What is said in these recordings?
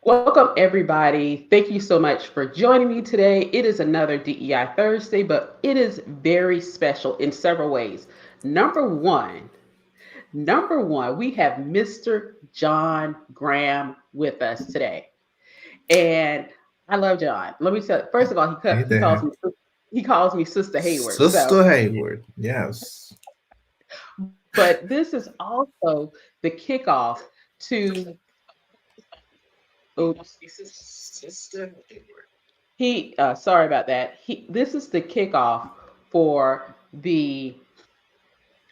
Welcome, everybody. Thank you so much for joining me today. It is another DEI Thursday, but it is very special in several ways. Number one, number one, we have Mr. John Graham with us today, and I love John. Let me tell. First of all, Hey there. he calls me Sister Hayward. So, Sister Hayward. Yes. but this is also the kickoff to. Oops, Sister Hayward. sorry about that. This is the kickoff for the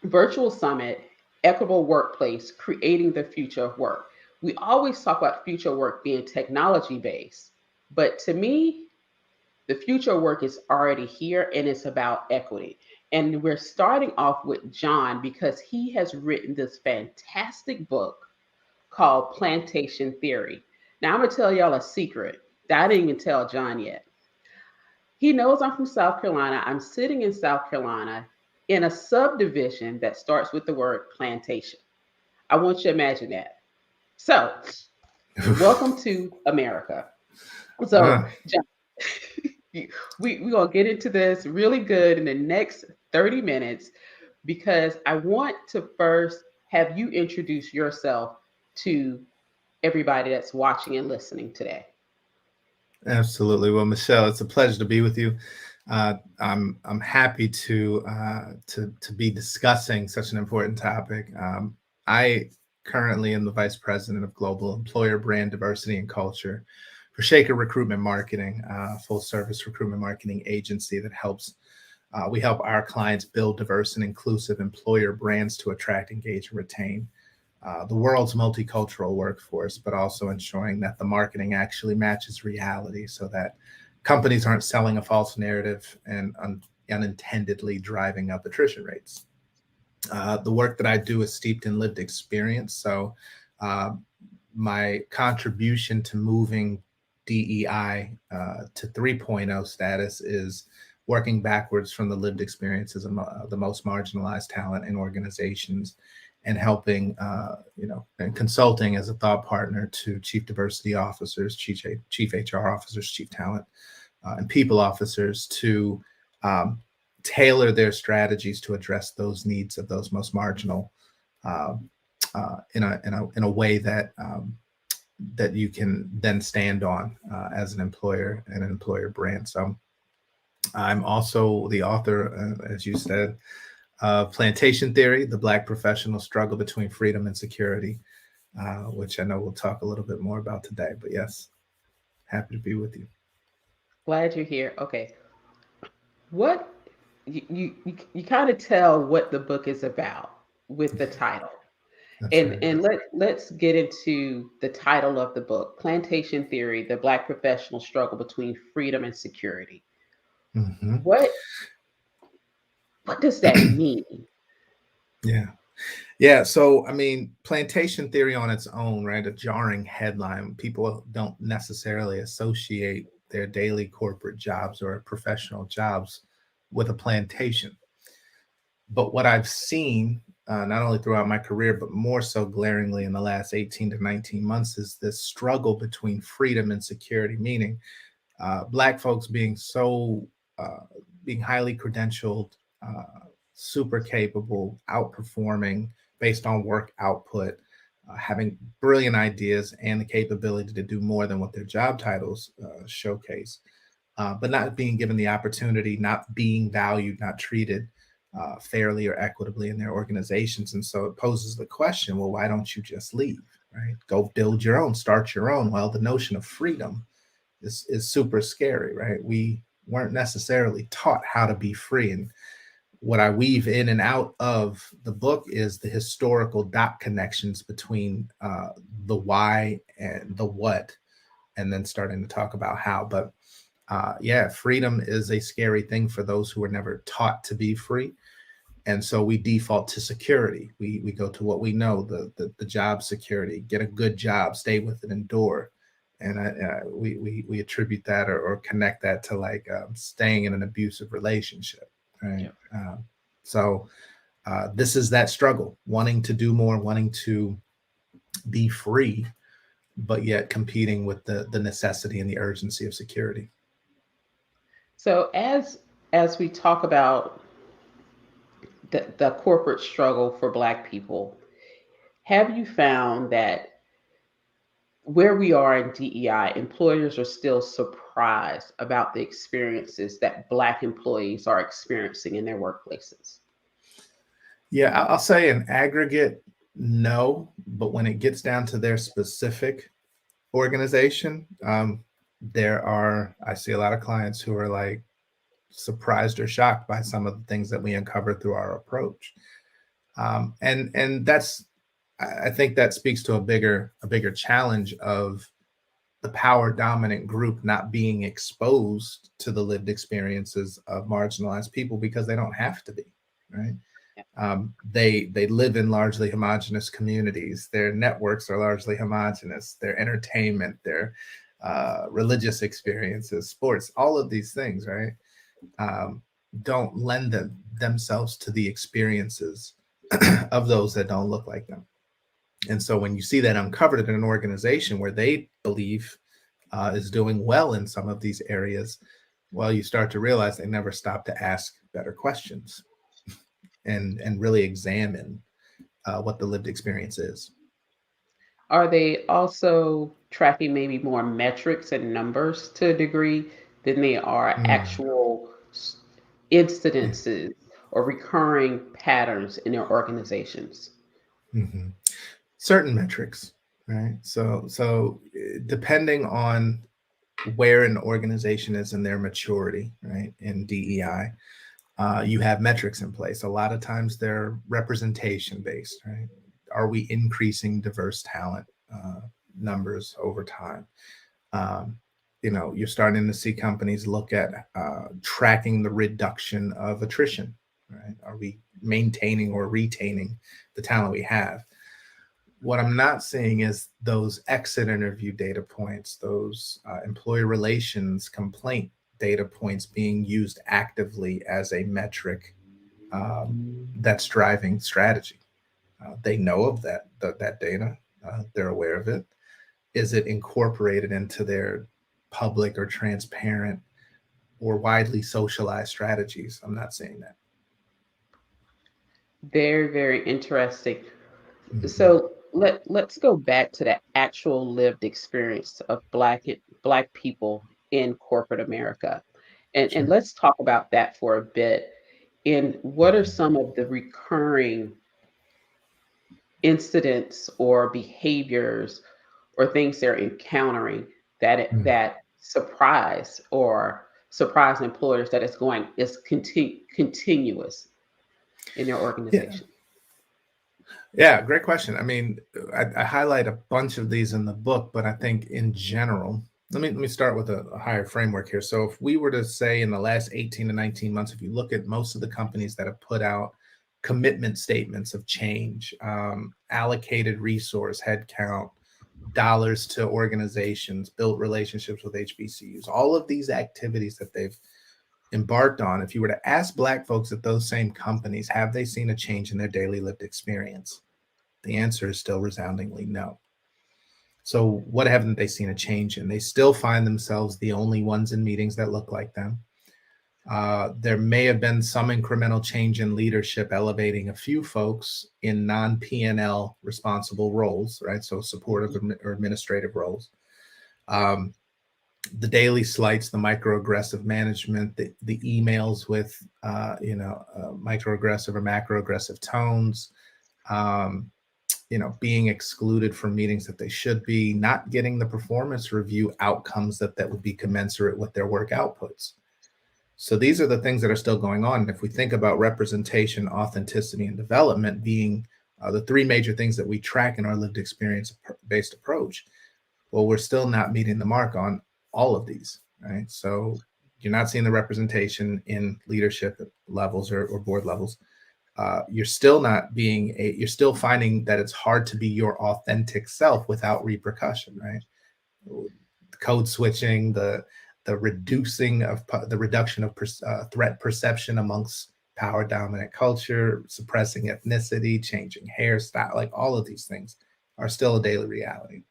virtual summit, Equitable Workplace, Creating the Future of Work. We always talk about future work being technology based, but to me, the future of work is already here and it's about equity. And we're starting off with John because he has written this fantastic book called Plantation Theory. Now, I'm going to tell y'all a secret that I didn't even tell John yet. He knows I'm from South Carolina. I'm sitting in South Carolina in a subdivision that starts with the word plantation. I want you to imagine that. So, welcome to America. So, Ah, John, we're going to get into this really good in the next 30 minutes because I want to first have you introduce yourself to everybody that's watching and listening today. absolutely. Well, Michelle, it's a pleasure to be with you. I'm happy to be discussing such an important topic. I currently am the vice president of global employer brand diversity and culture for Shaker Recruitment Marketing, full service recruitment marketing agency that helps. We help our clients build diverse and inclusive employer brands to attract, engage, and retain the world's multicultural workforce, but also ensuring that the marketing actually matches reality so that companies aren't selling a false narrative and unintendedly driving up attrition rates. The work that I do is steeped in lived experience. So, uh, my contribution to moving DEI to 3.0 status is working backwards from the lived experiences of the most marginalized talent in organizations and helping, and consulting as a thought partner to chief diversity officers, chief HR officers, chief talent and people officers to um, tailor their strategies to address those needs of those most marginal uh, in a way that you can then stand on as an employer and an employer brand. So I'm also the author, as you said, of Plantation Theory: The Black Professional Struggle Between Freedom and Security, which I know we'll talk a little bit more about today. But yes, happy to be with you. Glad you're here. Okay. What you kind of tell what the book is about with the title. That's And right. let's get into the title of the book, Plantation Theory: The Black Professional Struggle Between Freedom and Security. Hmm. What what does that mean? Yeah. Yeah. So, I mean, plantation theory on its own, right? A jarring headline. People don't necessarily associate their daily corporate jobs or professional jobs with a plantation. But what I've seen, not only throughout my career, but more so glaringly in the last 18 to 19 months, is this struggle between freedom and security, meaning Black folks uh, being highly credentialed, super capable, outperforming based on work output, having brilliant ideas and the capability to do more than what their job titles showcase, but not being given the opportunity, not being valued, not treated fairly or equitably in their organizations. And so it poses the question, well, why don't you just leave, right? Go build your own, start your own. Well, the notion of freedom is super scary, right? We weren't necessarily taught how to be free. And what I weave in and out of the book is the historical dot connections between the why and the what, and then starting to talk about how. But yeah, freedom is a scary thing for those who were never taught to be free. And so we default to security. We go to what we know, the job security, get a good job, stay with it, endure. And we attribute that or connect that to like staying in an abusive relationship, right? Yeah. So this is that struggle, wanting to do more, wanting to be free, but yet competing with the necessity and the urgency of security. So as we talk about the corporate struggle for Black people, have you found that where we are in DEI, employers are still surprised about the experiences that Black employees are experiencing in their workplaces? Yeah, I'll say in aggregate, no, but when it gets down to their specific organization, I see a lot of clients who are like surprised or shocked by some of the things that we uncover through our approach. And that's, I think that speaks to a bigger challenge of the power dominant group not being exposed to the lived experiences of marginalized people because they don't have to be, right? Yeah. They live in largely homogenous communities. Their networks are largely homogenous. Their entertainment, their religious experiences, sports, all of these things, right? Um, don't lend themselves to the experiences of those that don't look like them. And so when you see that uncovered in an organization where they believe is doing well in some of these areas, well, you start to realize they never stop to ask better questions and really examine what the lived experience is. Are they also tracking maybe more metrics and numbers to a degree than they are Mm. actual incidences or recurring patterns in their organizations? Mm-hmm. Certain metrics, right? So depending on where an organization is in their maturity, right, in DEI, you have metrics in place. A lot of times they're representation based, right? Are we increasing diverse talent numbers over time? Um, you're starting to see companies look at tracking the reduction of attrition, right? Are we maintaining or retaining the talent we have? What I'm not seeing is those exit interview data points, those employee relations complaint data points being used actively as a metric that's driving strategy. They know of that data. They're aware of it. Is it incorporated into their public or transparent or widely socialized strategies? I'm not seeing that. Very, very interesting. Mm-hmm. So let's go back to the actual lived experience of Black people in corporate America, and Sure. let's talk about that for a bit. And what are Mm-hmm. some of the recurring incidents or behaviors or things they're encountering Mm. that surprise employers that is continuous in their Yeah. organization? Yeah, great question. I mean, I highlight a bunch of these in the book, but I think in general, let me start with a higher framework here. So if we were to say in the last 18 to 19 months, if you look at most of the companies that have put out commitment statements of change, allocated resource, headcount, dollars to organizations, built relationships with HBCUs, all of these activities that they've embarked on, if you were to ask Black folks at those same companies, have they seen a change in their daily lived experience? The answer is still resoundingly no. So, what haven't they seen a change in? They still find themselves the only ones in meetings that look like them. There may have been some incremental change in leadership, elevating a few folks in non P&L responsible roles, right? So, supportive or administrative roles. Um, the daily slights, the microaggressive management, the emails with, microaggressive or macroaggressive tones, um, being excluded from meetings that they should be, not getting the performance review outcomes that would be commensurate with their work outputs. So these are the things that are still going on. And if we think about representation, authenticity, and development being the three major things that we track in our lived experience based approach, well, we're still not meeting the mark on all of these, right? So you're not seeing the representation in leadership levels or board levels. You're still not you're still finding that it's hard to be your authentic self without repercussion, right? Code switching, the reduction of threat perception amongst power dominant culture, suppressing ethnicity, changing hairstyle, like all of these things are still a daily reality.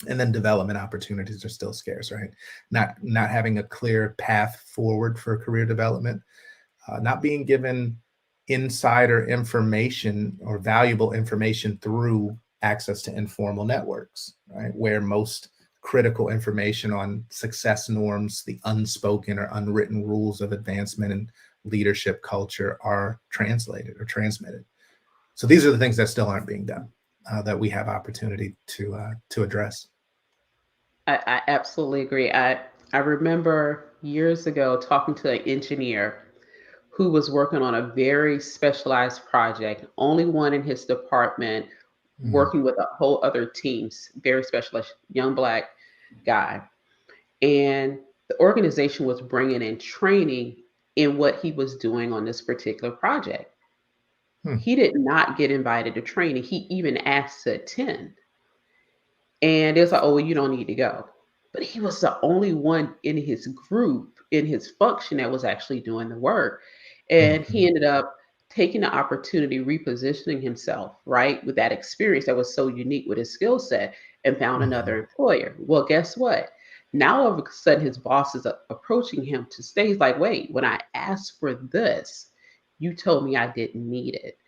And then development opportunities are still scarce, right? Not having a clear path forward for career development, not being given insider information or valuable information through access to informal networks, right? Where most critical information on success norms, the unspoken or unwritten rules of advancement and leadership culture are translated or transmitted. So these are the things that still aren't being done, that we have opportunity to address. I absolutely agree. I remember years ago talking to an engineer who was working on a very specialized project, only one in his department, Mm, working with a whole other teams, very specialized young black guy. And the organization was bringing in training in what he was doing on this particular project. mm, He did not get invited to training. He even asked to attend. And it's like, oh, well, you don't need to go. But he was the only one in his group, in his function, that was actually doing the work. And he mhm. ended up taking the opportunity, repositioning himself, right, with that experience that was so unique with his skill set, and found Mhm. another employer. Well, guess what? Now, all of a sudden, his boss is approaching him to stay. He's like, wait, when I asked for this, you told me I didn't need it.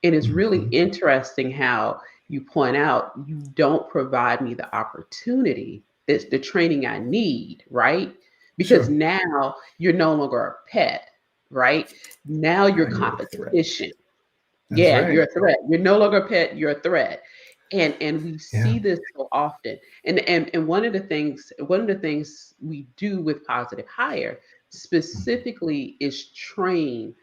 And it's really Mhm. interesting how you point out you don't provide me the opportunity, it's the training I need, right? Because Sure. now you're no longer a pet, right? Now you're Now you're a threat. competition. That's Yeah, you're right. a threat. You're no longer a pet, you're a threat. And we Yeah. see this so often. And one of the things we do with positive hire Mhm. specifically is train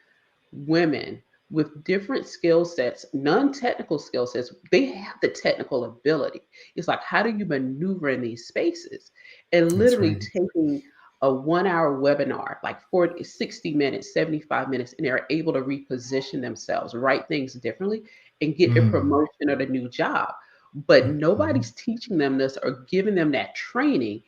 women with different skill sets, non-technical skill sets. They have the technical ability. It's like, how do you maneuver in these spaces? And That's literally right. taking a 1 hour webinar, like 40, 60 minutes, 75 minutes, and they're able to reposition themselves, write things differently, and get the Mm. promotion or the new job. But Mhm. nobody's teaching them this or giving them that training.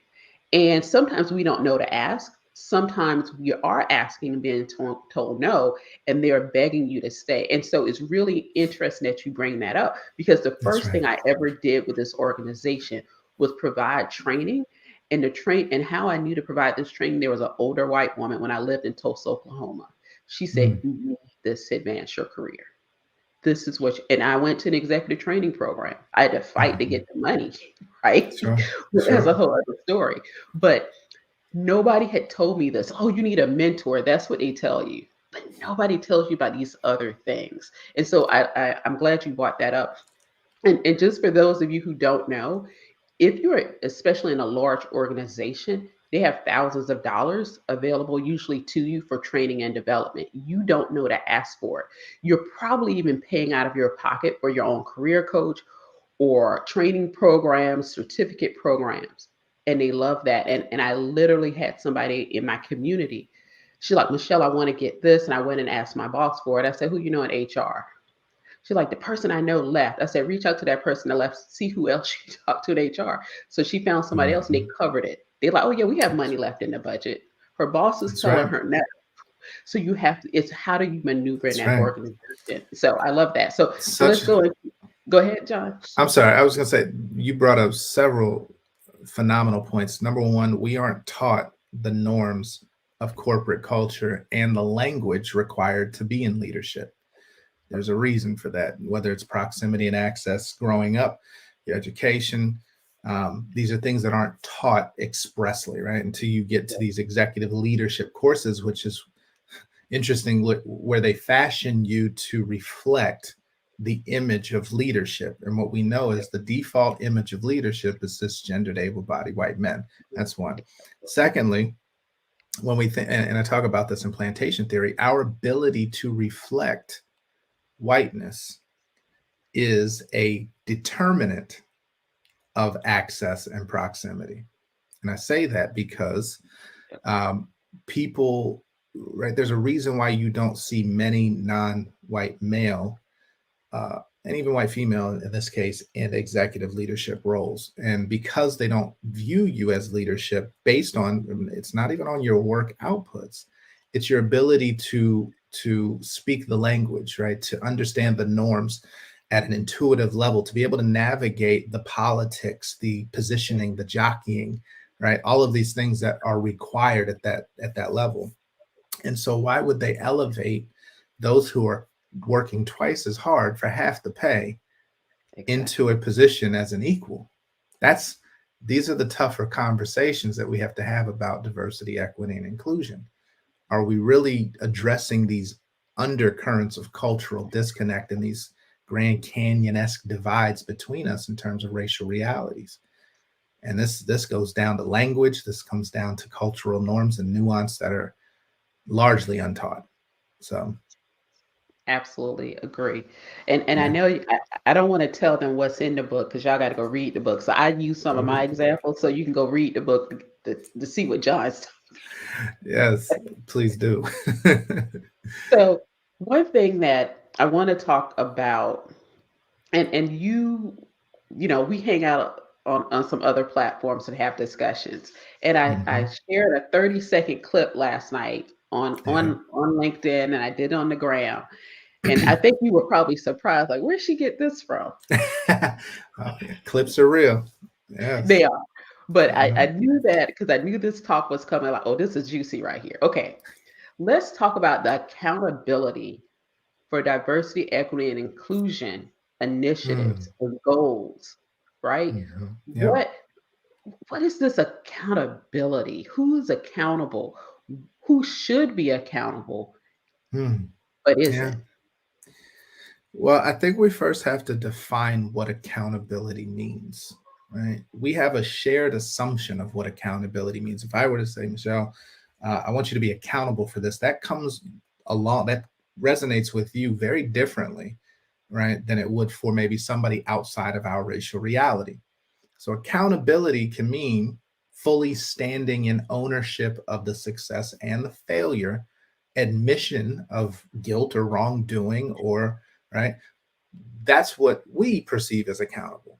And sometimes we don't know to ask. Sometimes we are asking and being told no, and they're begging you to stay. And so it's really interesting that you bring that up, because the That's first right. thing I ever did with this organization was provide training. And the train and how I knew to provide this training, there was an older white woman when I lived in Tulsa, Oklahoma. She said, Mm. "You need this to advance your career. This is what," and I went to an executive training program. I had to fight to Mhm. get the money, right? Sure. That's a Sure. whole other story. But nobody had told me this. Oh, you need a mentor. That's what they tell you. But nobody tells you about these other things. And so I'm glad you brought that up. And just for those of you who don't know, if you're especially in a large organization, they have thousands of dollars available usually to you for training and development. You don't know to ask for it. You're probably even paying out of your pocket for your own career coach or training programs, certificate programs. And they love that. And I literally had somebody in my community. She's like, Michelle, I want to get this. And I went and asked my boss for it. I said, who you know in HR? She's like, the person I know left. I said, reach out to that person that left, see who else you talked to in HR. So she found somebody else and they Mhm. covered it. They're like, oh yeah, we have money That's left in the budget. Her boss is that's telling right. her no. So you have to, it's how do you maneuver in That's that right. organization? So I love that. So let's Such go and go ahead, John. I'm sorry. I was going to say you brought up several phenomenal points. Number one, we aren't taught the norms of corporate culture and the language required to be in leadership. There's a reason for that, whether it's proximity and access growing up, your education. These are things that aren't taught expressly, right? Until you get to these executive leadership courses, which is interesting, where they fashion you to reflect the image of leadership. And what we know is the default image of leadership is cisgendered, able bodied white men. That's one. Secondly, when we think, and I talk about this in plantation theory, our ability to reflect whiteness is a determinant of access and proximity. And I say that because um, people, right, there's a reason why you don't see many non-white male and even white female in this case in executive leadership roles. And because they don't view you as leadership based on, it's not even on your work outputs, it's your ability to speak the language, right, to understand the norms. at an intuitive level, to be able to navigate the politics, the positioning, the jockeying, right? All of these things that are required at that level. And so why would they elevate those who are working twice as hard for half the pay into a Exactly. position as an equal? That's These are the tougher conversations that we have to have about diversity, equity, and inclusion. Are we really addressing these undercurrents of cultural disconnect and these Grand Canyon-esque divides between us in terms of racial realities? And this goes down to language. This comes down to cultural norms and nuance that are largely untaught. So Absolutely agree. And I yeah, know I don't want to tell them what's in the book because y'all got to go read the book. So I use some go of my read the examples so you can go read the book to see what John's. book. Yes, please do. So one thing that I want to talk about, and you know, we hang out on some other platforms and have discussions. And I Mhm. shared a 30-second clip last night Yeah. on LinkedIn, and I did it on the gram. And I think you were probably surprised, like, where'd she get this from? Oh, yeah. Clips are real. They Yes. are. But I Uh-huh. knew that because I knew this talk was coming, like, oh, this is juicy right here. Okay, let's talk about the accountability for diversity, equity, and inclusion Mm. initiatives and goals, right? Mhm. Yep. What what is this accountability? Who is accountable? Who should be accountable Mm. but Yeah. isn't? Well, I think we first have to define what accountability means, right? We have a shared assumption of what accountability means. If I were to say, Michelle, I want you to be accountable for this, that comes along, that resonates with you very differently, right, than it would for maybe somebody outside of our racial reality. So, accountability can mean fully standing in ownership of the success and the failure, admission of guilt or wrongdoing, or, right, that's what we perceive as accountable.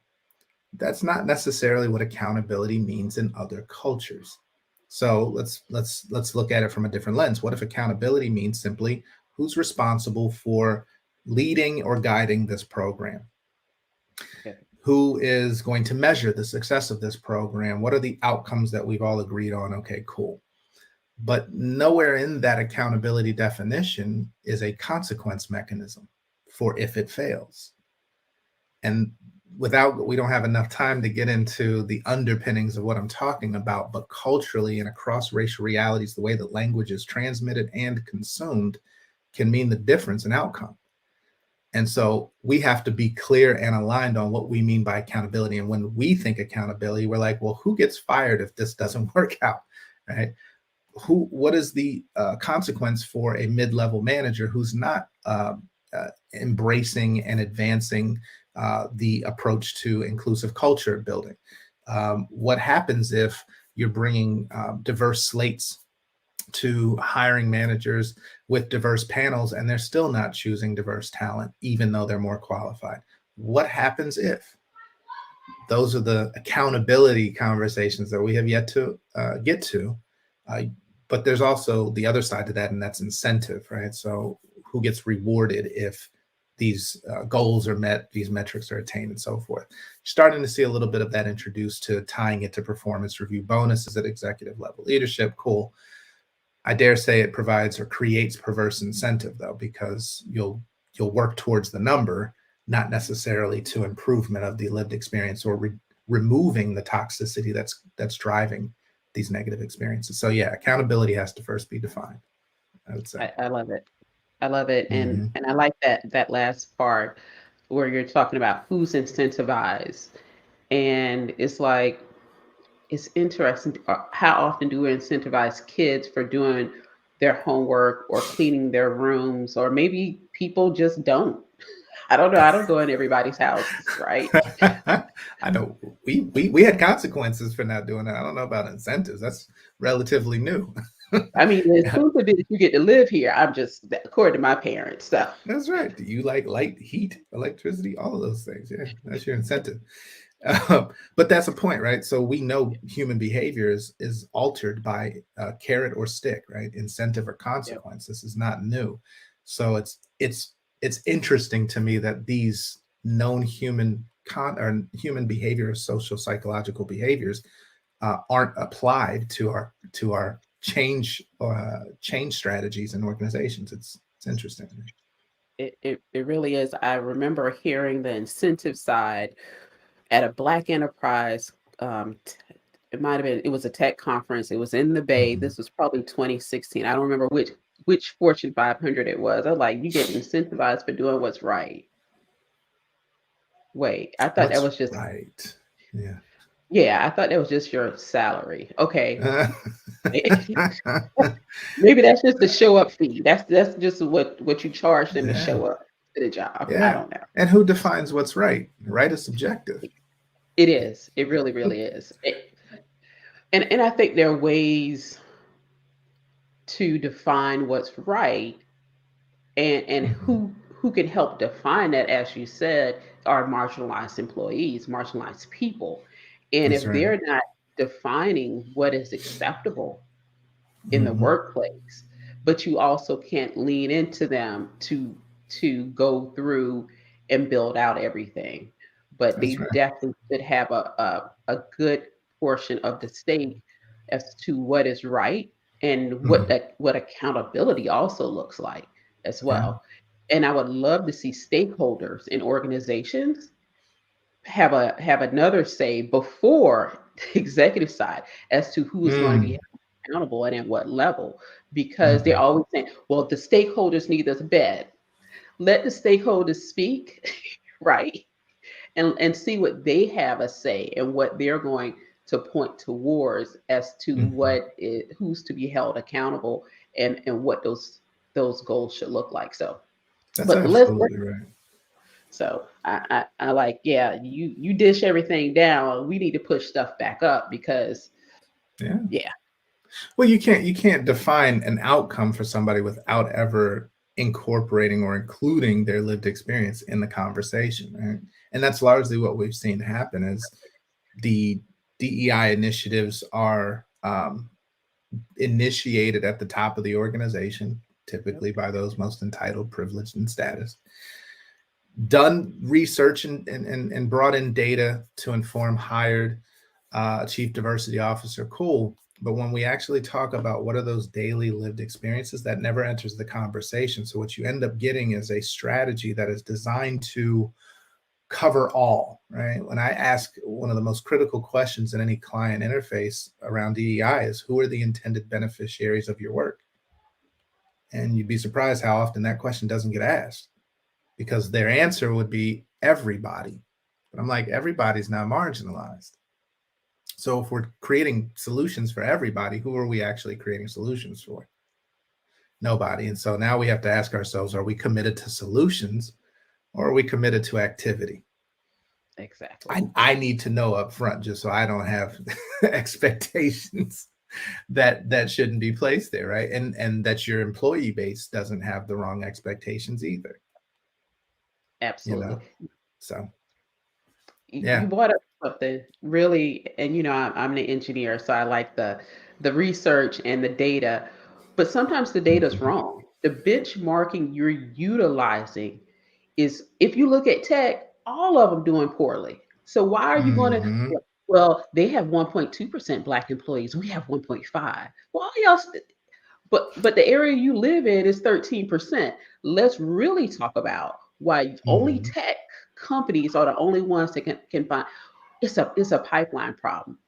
That's not necessarily what accountability means in other cultures. So let's look at it from a different lens. What if accountability means simply who's responsible for leading or guiding this program? Okay. Who is going to measure the success of this program? What are the outcomes that we've all agreed on? Okay, cool. But nowhere in that accountability definition is a consequence mechanism for if it fails. And we don't have enough time to get into the underpinnings of what I'm talking about, but culturally and across racial realities, the way that language is transmitted and consumed can mean the difference in outcome. And so we have to be clear and aligned on what we mean by accountability. And when we think accountability, we're like, well, who gets fired if this doesn't work out? Right? What is the consequence for a mid-level manager who's not embracing and advancing the approach to inclusive culture building? What happens if you're bringing diverse slates to hiring managers with diverse panels and they're still not choosing diverse talent even though they're more qualified? What happens if? Those are the accountability conversations that we have yet to get to. Uh, but there's also the other side to that, and that's incentive, right? So who gets rewarded if these goals are met, these metrics are attained, and so forth. Starting to see a little bit of that introduced to tying it to performance review bonuses at executive level leadership. Cool. I dare say it provides or creates perverse incentive though, because you'll work towards the number, not necessarily to improvement of the lived experience or removing the toxicity that's driving these negative experiences. So yeah, accountability has to first be defined, I would say. I love it. I love it. Mm-hmm. And I like that last part where you're talking about who's incentivized. And it's like it's interesting how often do we incentivize kids for doing their homework or cleaning their rooms, or maybe people just don't. I don't know. I don't go in everybody's houses, right? I know we had consequences for not doing that. I don't know about incentives. That's relatively new. I mean, the exclusive is you get to live here. I'm just according to my parents. So That's right. Do you like light, heat, electricity, all of those things? Yeah, that's your incentive. But that's a point, right? So we know human behavior is altered by carrot or stick, right? Incentive or yeah, consequence. This is not new. So it's interesting to me that these known human behavior, social psychological behaviors aren't applied to our change strategies and organizations. It's interesting. It really is. I remember hearing the incentive side at a Black enterprise. It might have been, it was a tech conference. It was in the Bay. Mhm. This was probably 2016. I don't remember which Fortune 500 it was. I was like, you get incentivized for doing what's right. Wait, I thought that What's was just, right? Yeah. yeah, I thought that was just your salary. Okay. Maybe that's just the show up fee. That's just what you charge them to Yeah. show up to the job. I Yeah. don't know. And who defines what's right? Right is subjective. It is. It really, really is. And I think there are ways to define what's right, and Mhm. who can help define that, as you said, are marginalized employees, marginalized people. And That's if right. they're not defining what is acceptable in the Hmm. workplace, but you also can't lean into them to go through and build out everything. But That's they right. definitely should have a good portion of the stake as to what is right, and Hmm. what accountability also looks like as Yeah. well. And I would love to see stakeholders in organizations have another say before the executive side as to who is going to be Mm. accountable and at what level, because they're Hmm. always saying, well, the stakeholders need this bed. Let the stakeholders speak, right? And see what they have a say and what they're going to point towards as to Hmm. who's to be held accountable, and what those goals should look like. So, That's but let's absolutely right. so I like, yeah, you dish everything down. We need to push stuff back up because, Yeah. yeah, Well, you can't define an outcome for somebody without ever incorporating or including their lived experience in the conversation, right? And that's largely what we've seen happen is the DEI initiatives are initiated at the top of the organization, yep, typically by those most entitled, privileged, and status. Done research and brought in data to inform, hired chief diversity officer, cool. But when we actually talk about what are those daily lived experiences, that never enters the conversation. So what you end up getting is a strategy that is designed to cover all, right? When I ask, one of the most critical questions in any client interface around DEI is, who are the intended beneficiaries of your work? And you'd be surprised how often that question doesn't get asked, because their answer would be everybody. But I'm like, everybody's now marginalized. So if we're creating solutions for everybody, who are we actually creating solutions for? Nobody. And so now we have to ask ourselves, are we committed to solutions, or are we committed to activity? exactly, I need to know up front, just so I don't have expectations that shouldn't be placed there, right? And that your employee base doesn't have the wrong expectations either, you absolutely. know? So You yeah. brought up something really, and I'm the engineer, so I like the research and the data, but sometimes the data is Mhm. wrong. The benchmarking you're utilizing is, if you look at tech, all of them doing poorly. So why are you going to? Mhm. Well, they have 1.2% Black employees. We have 1.5. Well, y'all, but the area you live in is 13%. Let's really talk about why only Mhm. tech companies are the only ones that can find. It's a pipeline problem.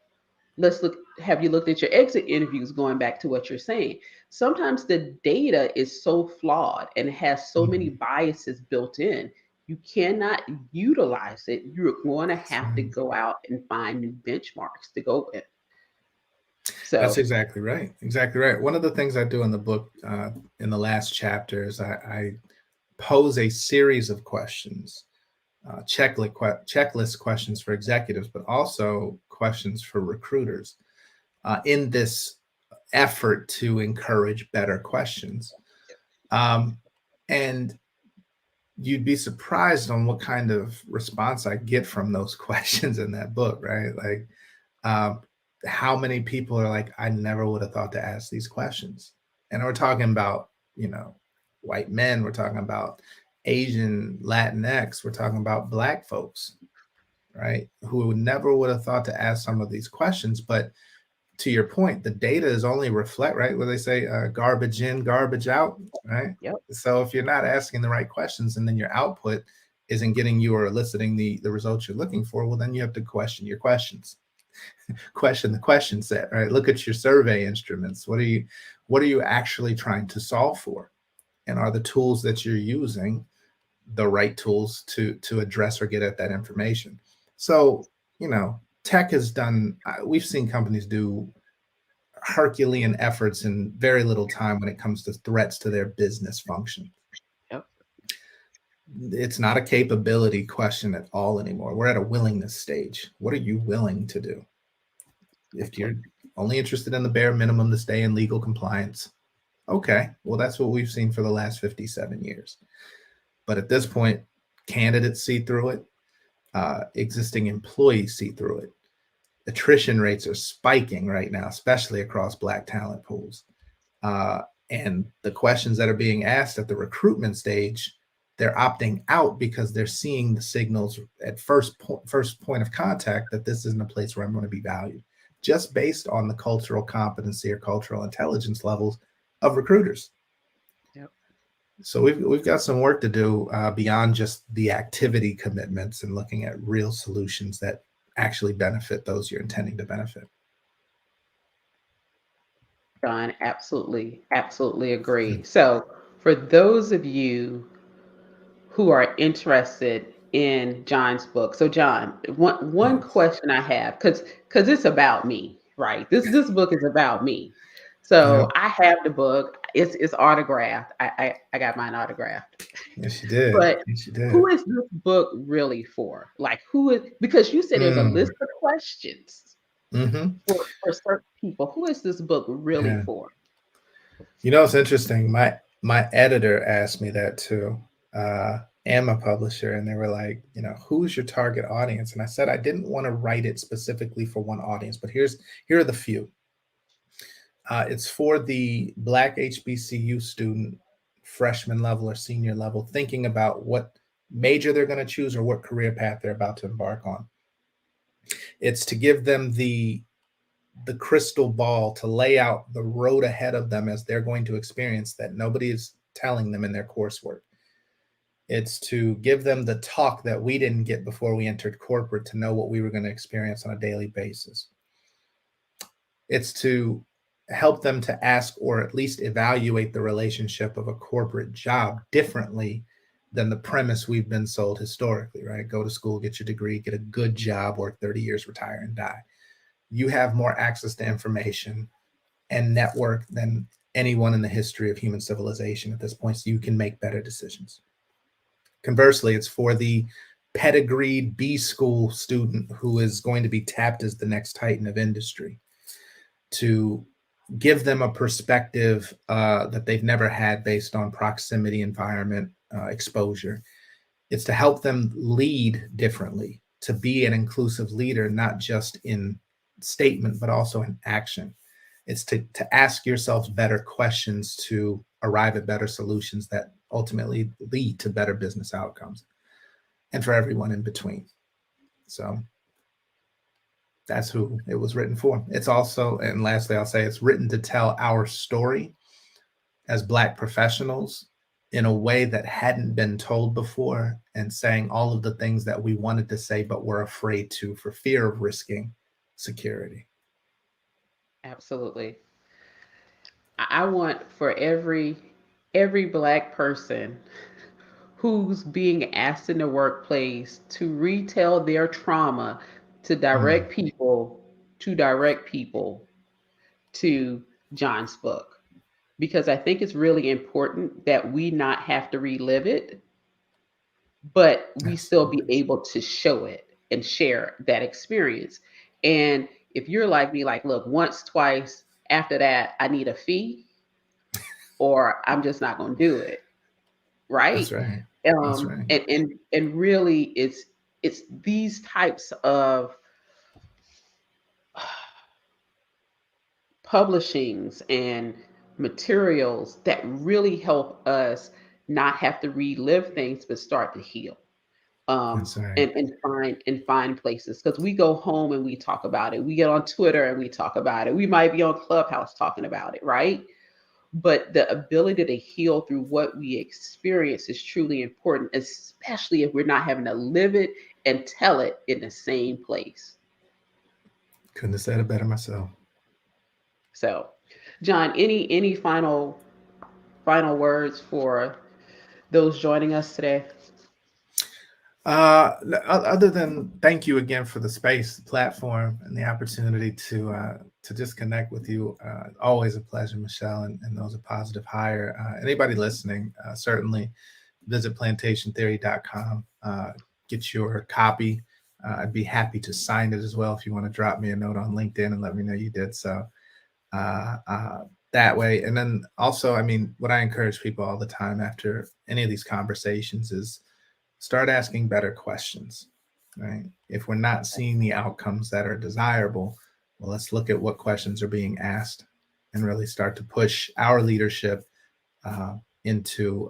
Let's look. Have you looked at your exit interviews, going back to what you're saying? Sometimes the data is so flawed and has so many Mhm. biases built in, you cannot utilize it. You're going to That's have to right. go out and find new benchmarks to go with. That's So, exactly right. Exactly right. One of the things I do in the book, in the last chapter, is I pose a series of questions, checklist questions for executives, but also questions for recruiters, in this effort to encourage better questions. Um, and you'd be surprised on what kind of response I get from those questions in that book, right? Like, um, how many people are like, I never would have thought to ask these questions. And we're talking about, white men, we're talking about Asian, Latinx, we're talking about Black folks, right? Who never would have thought to ask some of these questions. But to your point, the data is only reflect, right? Where they say garbage in, garbage out, right? Yep. So if you're not asking the right questions and then your output isn't getting you or eliciting the results you're looking for, well, then you have to question your questions, question the question set, right? Look at your survey instruments. What are you actually trying to solve for? And are the tools that you're using the right tools to address or get at that information? So, tech has done, we've seen companies do Herculean efforts in very little time when it comes to threats to their business function. Yep. It's not a capability question at all anymore. We're at a willingness stage. What are you willing to do? If you're only interested in the bare minimum to stay in legal compliance, okay, well, that's what we've seen for the last 57 years. But at this point, candidates see through it, existing employees see through it. Attrition rates are spiking right now, especially across Black talent pools. Uh, and the questions that are being asked at the recruitment stage, they're opting out because they're seeing the signals at first point of contact that this isn't a place where I'm going to be valued, just based on the cultural competency or cultural intelligence levels of recruiters. Yep. So we've got some work to do beyond just the activity commitments and looking at real solutions that actually benefit those you're intending to benefit. John, absolutely, absolutely agree. So, for those of you who are interested in John's book, so John, one Yes. question I have, because it's about me, right? This book is about me. So Yep. I have the book. It's autographed. I got mine autographed. Yes, you did. But Yes, you who did. is this book really for? Like, who is, because you said there's a Mm. list of questions Hmm. for certain people. Who is this book really Yeah. for? It's interesting. My editor asked me that too, uh, and my publisher, and they were like, who's your target audience? And I said I didn't want to write it specifically for one audience, but here are the few. It's for the Black HBCU student, freshman level or senior level, thinking about what major they're going to choose or what career path they're about to embark on. It's to give them the crystal ball to lay out the road ahead of them as they're going to experience that nobody is telling them in their coursework. It's to give them the talk that we didn't get before we entered corporate to know what we were going to experience on a daily basis. It's to help them to ask or at least evaluate the relationship of a corporate job differently than the premise we've been sold historically, right? Go to school, get your degree, get a good job, work 30 years, retire, and die. You have more access to information and network than anyone in the history of human civilization at this point, so you can make better decisions. Conversely, it's for the pedigreed B school student who is going to be tapped as the next titan of industry to give them a perspective that they've never had based on proximity, environment, exposure. It's to help them lead differently, to be an inclusive leader, not just in statement, but also in action. It's to ask yourselves better questions to arrive at better solutions that ultimately lead to better business outcomes, and for everyone in between. So that's who it was written for. It's also, and lastly, I'll say it's written to tell our story as Black professionals in a way that hadn't been told before, and saying all of the things that we wanted to say but were afraid to for fear of risking security. Absolutely. I want for every Black person who's being asked in the workplace to retell their trauma to Mm, direct people to John's book, because I think it's really important that we not have to relive it, but we still be absolutely. able to show it and share that experience. And if you're like me, like, look, once, twice, after that, I need a fee, or I'm just not going to do it, right? That's right. That's right. And really, it's these types of publishings and materials that really help us not have to relive things, but start to heal. That's right. And find places, because we go home and we talk about it. We get on Twitter and we talk about it. We might be on Clubhouse talking about it, right? But the ability to heal through what we experience is truly important, especially if we're not having to live it and tell it in the same place. Couldn't have said it better myself. So, John, any final words for those joining us today? Other than thank you again for the space, the platform, and the opportunity to just connect with you. Always a pleasure, Michelle, and those a positive hire. Anybody listening, certainly visit plantationtheory.com. Get your copy. I'd be happy to sign it as well if you want to drop me a note on LinkedIn and let me know you did so. Uh, uh, that way, and then also, I mean, what I encourage people all the time after any of these conversations is start asking better questions, right? If we're not seeing the outcomes that are desirable, well, let's look at what questions are being asked and really start to push our leadership uh, into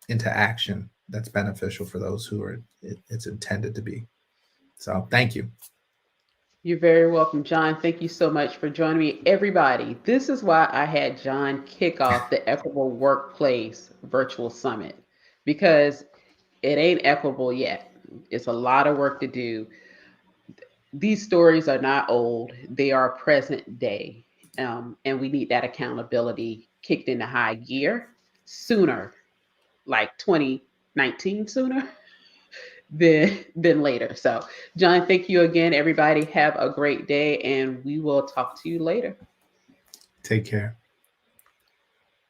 into action that's beneficial for those who are it's intended to be. So thank you. You're very welcome, John. Thank you so much for joining me. Everybody, this is why I had John kick off the Equitable Workplace Virtual Summit, because it ain't equitable yet. It's a lot of work to do. These stories are not old, they are present day. And we need that accountability kicked into high gear sooner, like 2019 sooner than later. So, John, thank you again. Everybody, have a great day, and we will talk to you later. Take care.